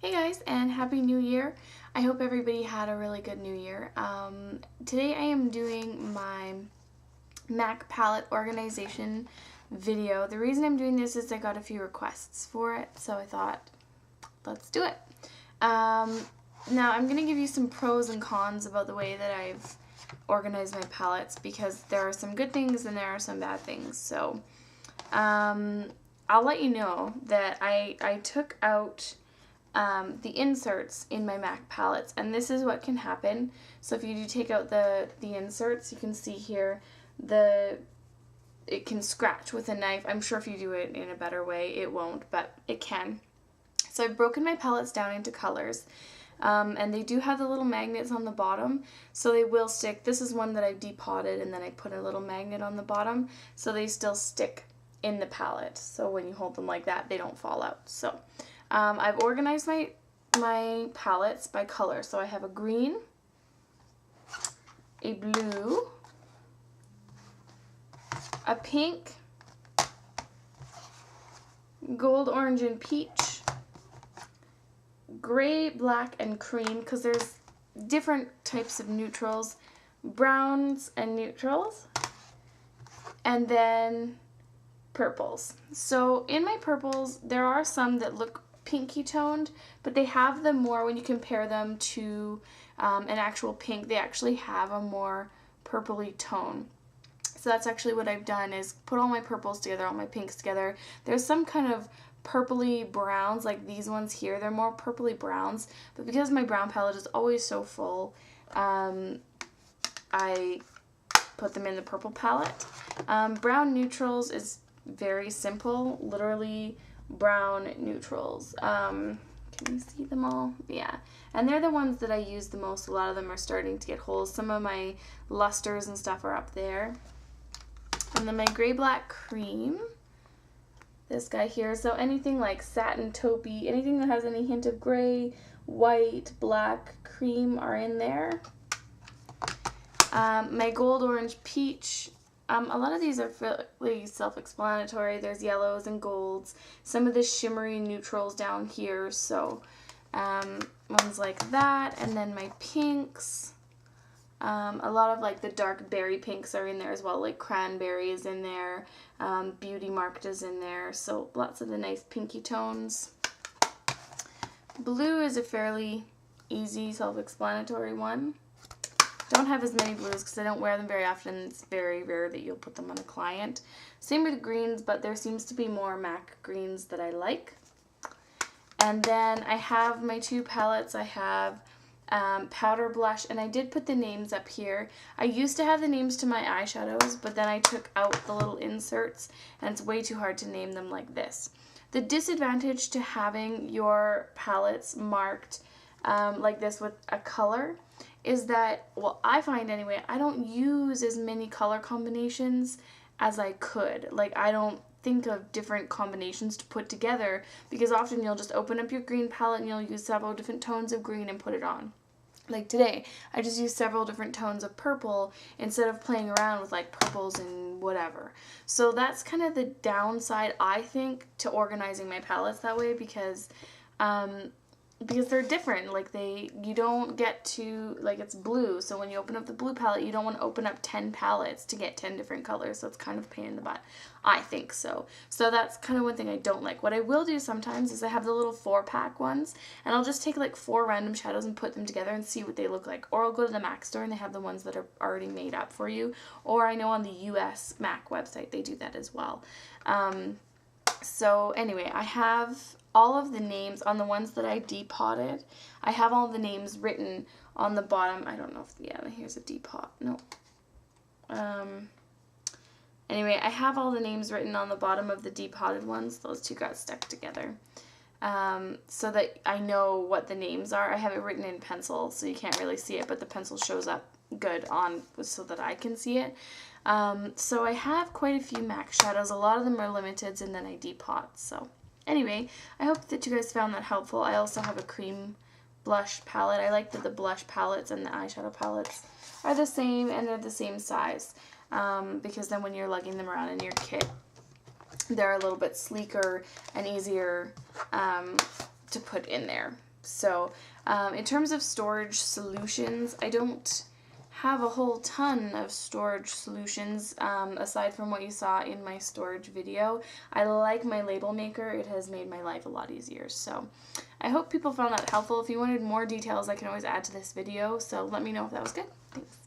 Hey guys, and Happy New Year. I hope everybody had a really good New Year. Today I am doing my Mac Pallet Organization video. The reason I'm doing this is I got a few requests for it, so I thought, let's do it. Now I'm going to give you some pros and cons about the way that I've organized my pallets, because there are some good things and there are some bad things. So I'll let you know that I took out the inserts in my Mac pallets, and this is what can happen. So if you do take out the inserts, you can see here it can scratch with a knife. I'm sure if you do it in a better way it won't, but it can. So I've broken my pallets down into colors, and they do have the little magnets on the bottom, so they will stick. This is one that I've depotted, and then I put a little magnet on the bottom so they still stick in the pallet, so when you hold them like that they don't fall out. So I've organized my palettes by color. So I have a green, a blue, a pink, gold, orange, and peach, gray, black, and cream, because there's different types of neutrals, browns and neutrals, and then purples. So in my purples, there are some that look pinky toned, but they have them more, when you compare them to an actual pink, they actually have a more purpley tone. So that's actually what I've done, is put all my purples together, all my pinks together. There's some kind of purpley browns, like these ones here, they're more purpley browns, but because my brown palette is always so full, I put them in the purple palette. Brown neutrals is very simple, literally brown neutrals. Can you see them all? Yeah, and they're the ones that I use the most. A lot of them are starting to get holes. Some of my lusters and stuff are up there. And then my gray, black, cream, this guy here. So anything like satin, taupey, anything that has any hint of gray, white, black, cream are in there. My gold, orange, peach. A lot of these are fairly self-explanatory. There's yellows and golds, some of the shimmery neutrals down here, so ones like that, and then my pinks. A lot of like the dark berry pinks are in there as well, like cranberry is in there, beauty marked is in there, so lots of the nice pinky tones. Blue is a fairly easy self-explanatory one. Don't have as many blues because I don't wear them very often. It's very rare that you'll put them on a client. Same with greens, but there seems to be more MAC greens that I like. And then I have my two palettes. I have powder blush, and I did put the names up here. I used to have the names to my eyeshadows, but then I took out the little inserts, and it's way too hard to name them like this. The disadvantage to having your palettes marked like this with a color is that, well, I find anyway, I don't use as many color combinations as I could. Like, I don't think of different combinations to put together, because often you'll just open up your green palette and you'll use several different tones of green and put it on. Like today, I just used several different tones of purple instead of playing around with like purples and whatever. So that's kind of the downside, I think, to organizing my palettes that way, because they're different. Like you don't get to, like, it's blue, so when you open up the blue palette, you don't want to open up 10 palettes to get 10 different colors, so it's kind of a pain in the butt, I think so. So that's kind of one thing I don't like. What I will do sometimes is I have the little 4-pack ones, and I'll just take like 4 random shadows and put them together and see what they look like. Or I'll go to the MAC store and they have the ones that are already made up for you, or I know on the US MAC website they do that as well. So anyway, I have all of the names on the ones that I depotted. I have all the names written on the bottom. I don't know if, yeah, here's a depot. No. Anyway, I have all the names written on the bottom of the depotted ones. Those two got stuck together. So that I know what the names are. I have it written in pencil, so you can't really see it, but the pencil shows up good on so that I can see it. So I have quite a few MAC shadows. A lot of them are limiteds, and then I depot. So anyway, I hope that you guys found that helpful. I also have a cream blush palette. I like that the blush palettes and the eyeshadow palettes are the same, and they're the same size, because then when you're lugging them around in your kit, they're a little bit sleeker and easier to put in there. So in terms of storage solutions, I don't have a whole ton of storage solutions aside from what you saw in my storage video. I like my label maker. It has made my life a lot easier. So I hope people found that helpful. If you wanted more details, I can always add to this video. So let me know if that was good. Thanks.